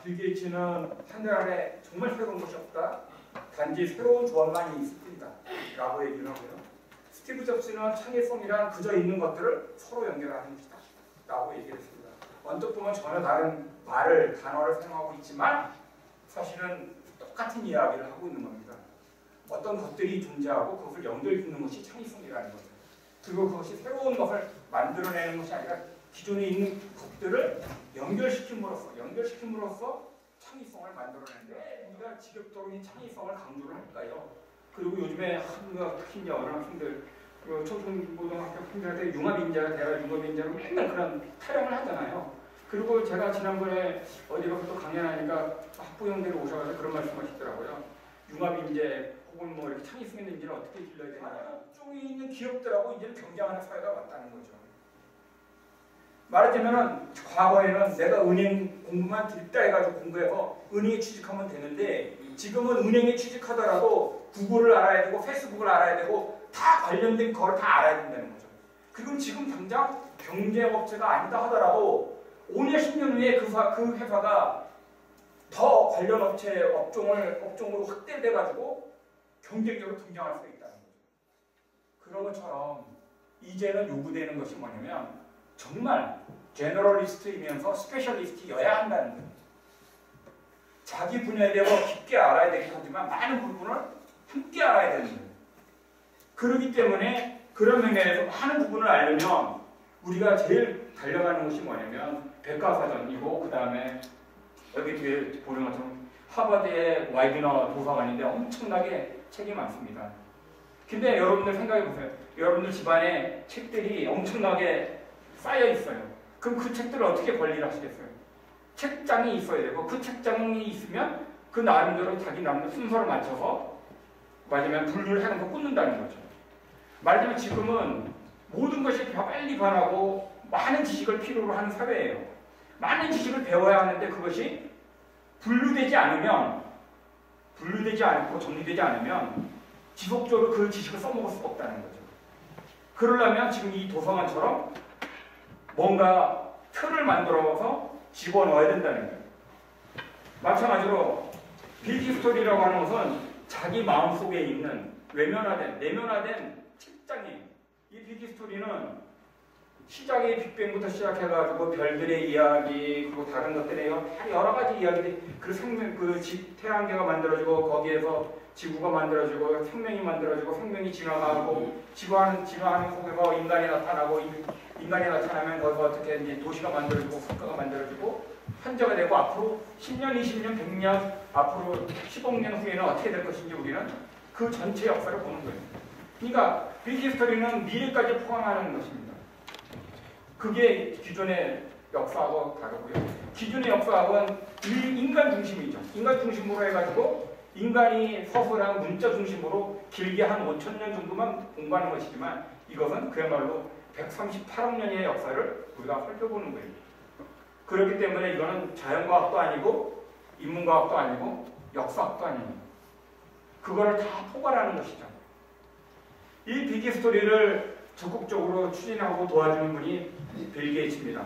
빌 게이츠는 하늘 아래 정말 새로운 것이 없다. 단지 새로운 조합만이 있을 뿐이다. 라고 얘기를 하고요. 스티브 잡스는 창의성이란 그저 있는 것들을 서로 연결하는 것이다. 라고 얘기를 했습니다. 언뜻 보면 전혀 다른 말을, 단어를 사용하고 있지만 사실은 똑같은 이야기를 하고 있는 겁니다. 어떤 것들이 존재하고 그것을 연결짓는 것이 창의성이라는 거죠. 그리고 그것이 새로운 것을 만들어내는 것이 아니라 기존에 있는 것들을 연결시킴으로써 창의성을 만들어내는데 우리가 지겹도록 이 창의성을 강조를 할까요? 그리고 요즘에 한국의 특히 어린학생들, 초중고등학교 학생들한테 융합인자가 되라, 융합인자로 맨날 그런 타령을 하잖아요. 그리고 제가 지난번에 어디 가서 또 강연하니까 학부형들이 오셔서 그런 말씀하시더라고요. 융합인재 혹은 뭐 이렇게 창의성 있는 인재를 어떻게 길러야 되느냐. 쪽에 있는 기업들하고 이제 경쟁하는 사회가 왔다는 거죠. 말하자면은 과거에는 내가 은행 공부만 들다 해가지고 공부해서 은행에 취직하면 되는데 지금은 은행에 취직하더라도 구글을 알아야 되고 페이스북을 알아야 되고 다 관련된 걸 다 알아야 된다는 거죠. 그리고 지금 당장 경쟁업체가 아니다 하더라도 5년 10년 후에 그 회사가 더 관련 업체 업종으로 확대돼가지고 경쟁적으로 등장할 수 있다는 거죠. 그런 것처럼 이제는 요구되는 것이 뭐냐면 정말 제너럴리스트이면서 스페셜리스트여야 한다는 거예요. 자기 분야에 대해서 깊게 알아야 되긴 하지만 많은 부분을 함께 알아야 되는 거예요. 그렇기 때문에 그런 면에서 많은 부분을 알려면 우리가 제일 달려가는 것이 뭐냐면 백과사전이고 그 다음에 여기 뒤에 보는 것처럼 하버드의 와이드너 도서관인데 엄청나게 책이 많습니다. 근데 여러분들 생각해 보세요. 여러분들 집안에 책들이 엄청나게 쌓여 있어요. 그럼 그 책들을 어떻게 관리를 하시겠어요? 책장이 있어야 되고 그 책장이 있으면 그 나름대로 자기 나름대로 순서를 맞춰서 맞으면 분류를 하는 거 꽂는다는 거죠. 말하자면 지금은 모든 것이 빨리 변하고 많은 지식을 필요로 하는 사회예요. 많은 지식을 배워야 하는데 그것이 분류되지 않고 정리되지 않으면 지속적으로 그 지식을 써먹을 수가 없다는 거죠. 그러려면 지금 이 도서관처럼 뭔가 틀을 만들어서 집어넣어야 된다는 거예요. 마찬가지로 빌기스토리라고 하는 것은 자기 마음속에 있는 내면화된 책장이에요. 이 빌기스토리는 시작의 빅뱅부터 시작해가지고 별들의 이야기 그리고 다른 것들의 여러 가지 이야기들이 태양계가 만들어지고 거기에서 지구가 만들어지고 생명이 만들어지고 생명이 진화하고 진화하는 속에서 인간이 나타나고 인간이 나타나면 거기서 어떻게 이제 도시가 만들어지고 국가가 만들어지고 현재가 되고 앞으로 10년, 20년, 100년 앞으로 10억 년 후에는 어떻게 될 것인지 우리는 그 전체 역사를 보는 거예요. 그러니까 빌기스토리는 미래까지 포함하는 것입니다. 그게 기존의 역사하고 다르고요. 기존의 역사학은 인간 중심이죠. 인간 중심으로 해가지고 인간이 서술한 문자 중심으로 길게 한 5,000년 정도만 공부하는 것이지만 이것은 그야말로 138억 년의 역사를 우리가 살펴보는 거예요. 그렇기 때문에 이거는 자연과학도 아니고 인문과학도 아니고 역사학도 아니에요. 그거를 다 포괄하는 것이죠. 이 빌기스토리를 적극적으로 추진하고 도와주는 분이 빌 게이츠입니다.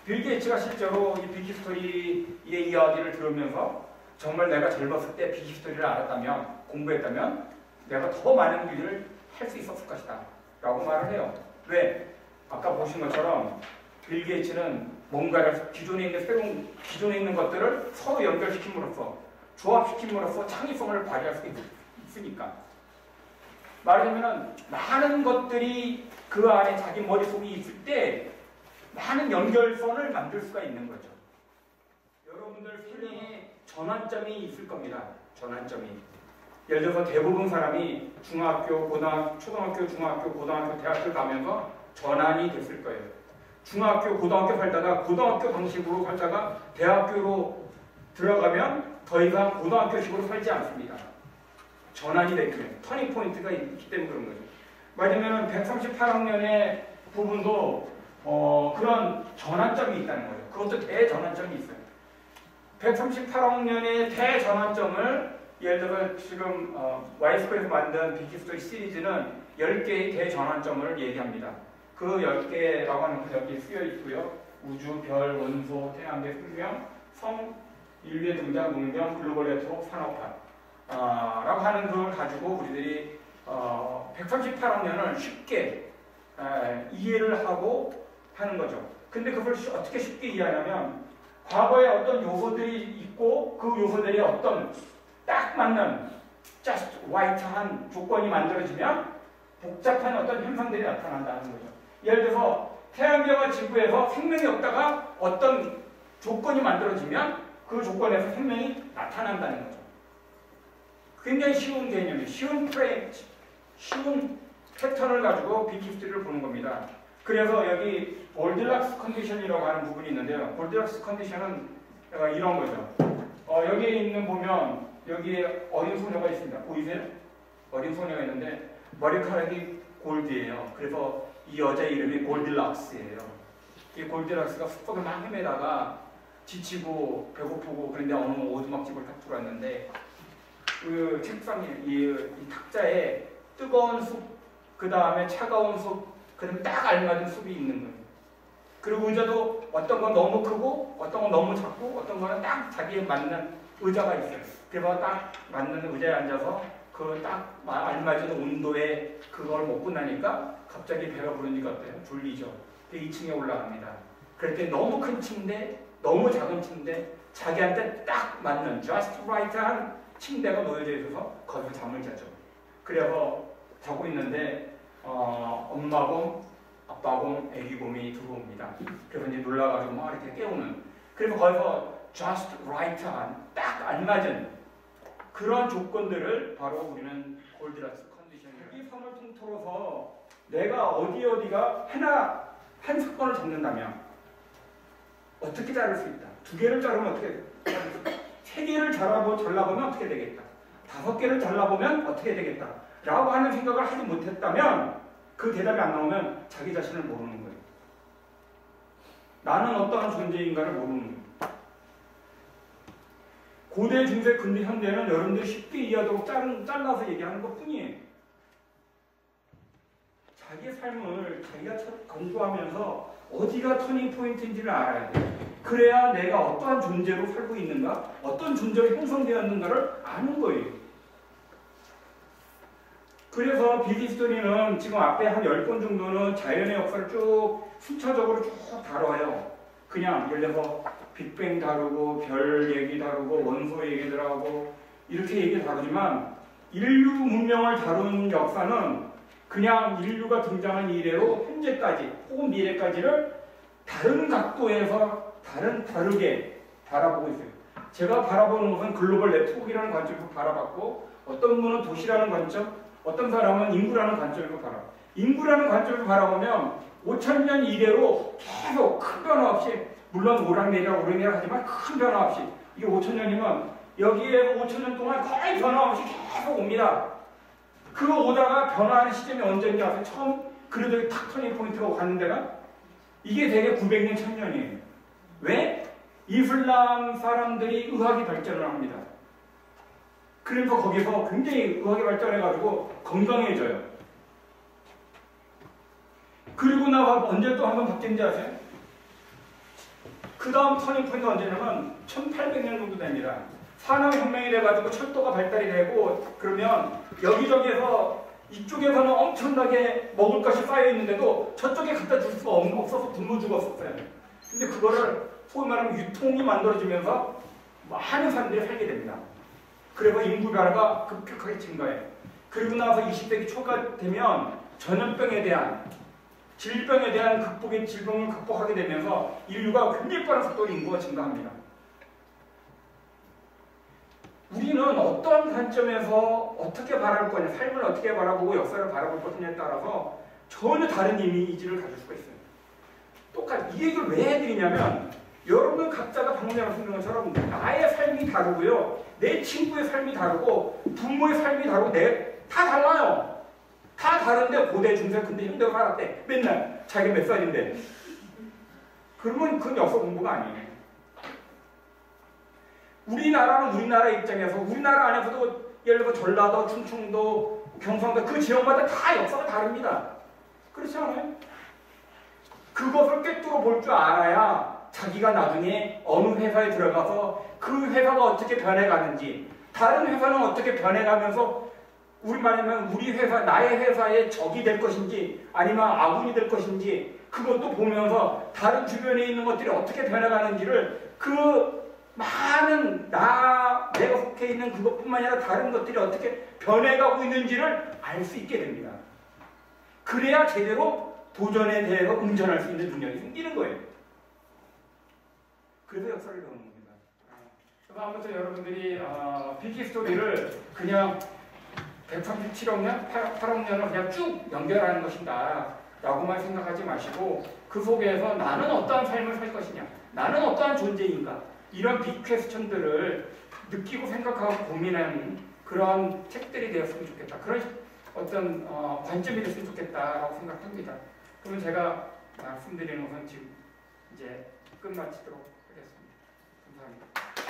빌 게이츠가 실제로 이 빌기스토리의 이야기를 들으면서 정말 내가 젊었을 때 빌기스토리를 알았다면, 공부했다면 내가 더 많은 일을 할 수 있었을 것이다 라고 말을 해요. 왜? 아까 보신 것처럼 빌 게이츠는 뭔가를 기존에 있는 것들을 서로 연결시킴으로써 조합시킴으로써 창의성을 발휘할 수 있으니까. 말하자면 많은 것들이 그 안에 자기 머릿속에 있을 때 많은 연결선을 만들 수가 있는 거죠. 여러분들 생애에 전환점이 있을 겁니다. 전환점이. 예를 들어서 대부분 사람이 초등학교, 중학교, 고등학교, 대학교 가면서 전환이 됐을 거예요. 중학교, 고등학교 살다가 고등학교 방식으로 살다가 대학교로 들어가면 더 이상 고등학교식으로 살지 않습니다. 전환이 되면 터닝 포인트가 있기 때문에 그런 거죠. 말하자면 138학년의 부분도 그런 전환점이 있다는 거예요. 그것도 대전환점이 있어요. 138학년의 대전환점을 예를 들어 지금 와이스코에서 만든 빌기스토리 시리즈는 10개의 대전환점을 얘기합니다. 그 10개라고 하는 거 여기 쓰여 있고요. 우주, 별, 원소, 태양계, 생명, 성, 인류의 등장 문명 글로벌 네트워크 산업화 라고 하는 걸 가지고 우리들이 138학년을 쉽게 이해를 하고 하는 거죠. 근데 그걸 어떻게 쉽게 이해하냐면 과거에 어떤 요소들이 있고 그 요소들이 어떤 딱 맞는 just right한 조건이 만들어지면 복잡한 어떤 현상들이 나타난다는 거죠. 예를 들어서 태양계와 지구에서 생명이 없다가 어떤 조건이 만들어지면 그 조건에서 생명이 나타난다는 거죠. 굉장히 쉬운 개념이에요. 쉬운 패턴을 가지고 빅히스토리를 보는 겁니다. 그래서 여기 골디락스 컨디션이라고 하는 부분이 있는데요. 골디락스 컨디션은 이런 거죠. 여기에 있는 보면 여기에 어린 소녀가 있습니다. 보이세요? 어린 소녀가 있는데 머리카락이 골드예요. 그래서 이 여자 이름이 골디락스예요. 이 골디락스가 숲속을 막 헤매다가 지치고 배고프고 그런데 어느 오두막집을 딱 들어왔는데 그 책상에 이 탁자에 뜨거운 숲, 그 다음에 차가운 숲, 그 다음에 딱 알맞은 숲이 있는 거예요. 그리고 의자도 어떤 건 너무 크고 어떤 건 너무 작고 어떤 거는 딱 자기에 맞는 의자가 있어요. 그래서 딱 맞는 의자에 앉아서 그 딱 알맞은 온도에 그걸 먹고 나니까 갑자기 배가 부르니까 어때요? 졸리죠. 2층에 올라갑니다. 그럴 때 너무 큰 침대, 너무 작은 침대, 자기한테 딱 맞는 just right한 침대가 놓여져 있어서 거기서 잠을 자죠. 그래서 자고 있는데 엄마곰, 아빠곰, 애기곰이 들어옵니다. 그래서 이제 놀라가지고 막 이렇게 깨우는. 그래서 거기서 just right한 딱 알맞은 그런 조건들을 바로 우리는 골디락스 컨디션이에요. 이 선을 통틀어서 내가 어디가 하나 한 사건을 잡는다면 어떻게 자를 수 있다. 2개를 자르면 어떻게 자를 수 있다. 3개를 잘라보면 어떻게 되겠다. 5개를 잘라보면 어떻게 되겠다. 라고 하는 생각을 하지 못했다면 그 대답이 안 나오면 자기 자신을 모르는 거예요. 나는 어떠한 존재인가를 모르는 거예요. 고대, 중세, 근대, 현대는 여러분들이 쉽게 이해하도록 잘라서 얘기하는 것 뿐이에요. 자기의 삶을 자기가 강조하면서 어디가 터닝 포인트인지를 알아야 돼요. 그래야 내가 어떠한 존재로 살고 있는가, 어떤 존재로 형성되었는가를 아는 거예요. 그래서 빅히스토리는 지금 앞에 한 10권 정도는 자연의 역사를 쭉 순차적으로 쭉 다뤄요. 그냥 예를 들어서 빅뱅 다루고 별 얘기 다루고 원소 얘기들 하고 이렇게 얘기 다루지만 인류 문명을 다룬 역사는 그냥 인류가 등장한 이래로 현재까지 혹은 미래까지를 다른 각도에서 다르게 바라보고 있어요. 제가 바라보는 것은 글로벌 네트워크라는 관점에서 바라봤고 어떤 분은 도시라는 관점, 어떤 사람은 인구라는 관점에서 바라봐요. 인구라는 관점에서 바라보면 5,000년 이래로 계속 큰 변화 없이, 물론 오락내리락 하지만 큰 변화 없이, 이게 5,000년이면 여기에 5,000년 동안 거의 변화 없이 계속 옵니다. 그 오다가 변화하는 시점이 언제인지 아세요? 처음 그래도 탁 터닝 포인트가 가는 데가 이게 대개 900년, 1000년이에요. 왜? 이슬람 사람들이 의학이 발전을 합니다. 그래서 거기서 굉장히 의학이 발전해가지고 건강해져요. 그리고 나서 언제 또 한번 바뀐지 아세요? 그 다음 터닝 포인트가 언제냐면 1800년 정도 됩니다. 산업혁명이 돼가지고 철도가 발달이 되고 그러면 여기저기에서 이쪽에서는 엄청나게 먹을 것이 쌓여있는데도 저쪽에 갖다 줄 수가 없어서 굶어 죽었었어요. 근데 그거를 소위 말하면 유통이 만들어지면서 많은 사람들이 살게 됩니다. 그래서 인구 변화가 급격하게 증가해요. 그리고 나서 20세기 초가 되면 전염병에 대한 질병에 대한 질병을 극복하게 되면서 인류가 굉장히 빠른 속도로 인구가 증가합니다. 우리는 어떤 관점에서 어떻게 바라볼 거냐, 삶을 어떻게 바라보고 역사를 바라볼 거냐에 따라서 전혀 다른 이미지를 가질 수가 있어요. 이 얘기를 왜 해드리냐면 여러분 각자가 방금 전에 말씀드린 것처럼 나의 삶이 다르고요, 내 친구의 삶이 다르고 부모의 삶이 다르고 다 달라요. 다 다른데 고대, 중세, 근대, 현대로 살았대. 맨날 자기가 몇 살인데. 그러면 그건 역사 공부가 아니에요. 우리나라는 우리나라 입장에서 우리나라 안에서도 예를 들어 전라도, 충청도, 경상도 그 지역마다 다 역사가 다릅니다. 그렇지 않아요? 그것을 꿰뚫어 볼 줄 알아야 자기가 나중에 어느 회사에 들어가서 그 회사가 어떻게 변해가는지, 다른 회사는 어떻게 변해가면서 우리 말하면 우리 회사, 나의 회사의 적이 될 것인지 아니면 아군이 될 것인지 그것도 보면서 다른 주변에 있는 것들이 어떻게 변해가는지를 그 많은 내가 속해 있는 그것뿐만 아니라 다른 것들이 어떻게 변해가고 있는지를 알 수 있게 됩니다. 그래야 제대로 도전에 대해서 응전할 수 있는 능력이 생기는 거예요. 그래서 역사를 배우는 겁니다. 그래서 아무튼 여러분들이 비키 스토리를 그냥 137억 년, 8억 년을 그냥 쭉 연결하는 것이다 라고만 생각하지 마시고 그 속에서 나는 어떠한 삶을 살 것이냐, 나는 어떠한 존재인가, 이런 빅 퀘스천들을 느끼고 생각하고 고민하는 그런 책들이 되었으면 좋겠다. 그런 어떤 관점이 됐으면 좋겠다라고 생각합니다. 그러면 제가 말씀드리는 것은 지금 이제 끝마치도록 하겠습니다. 감사합니다.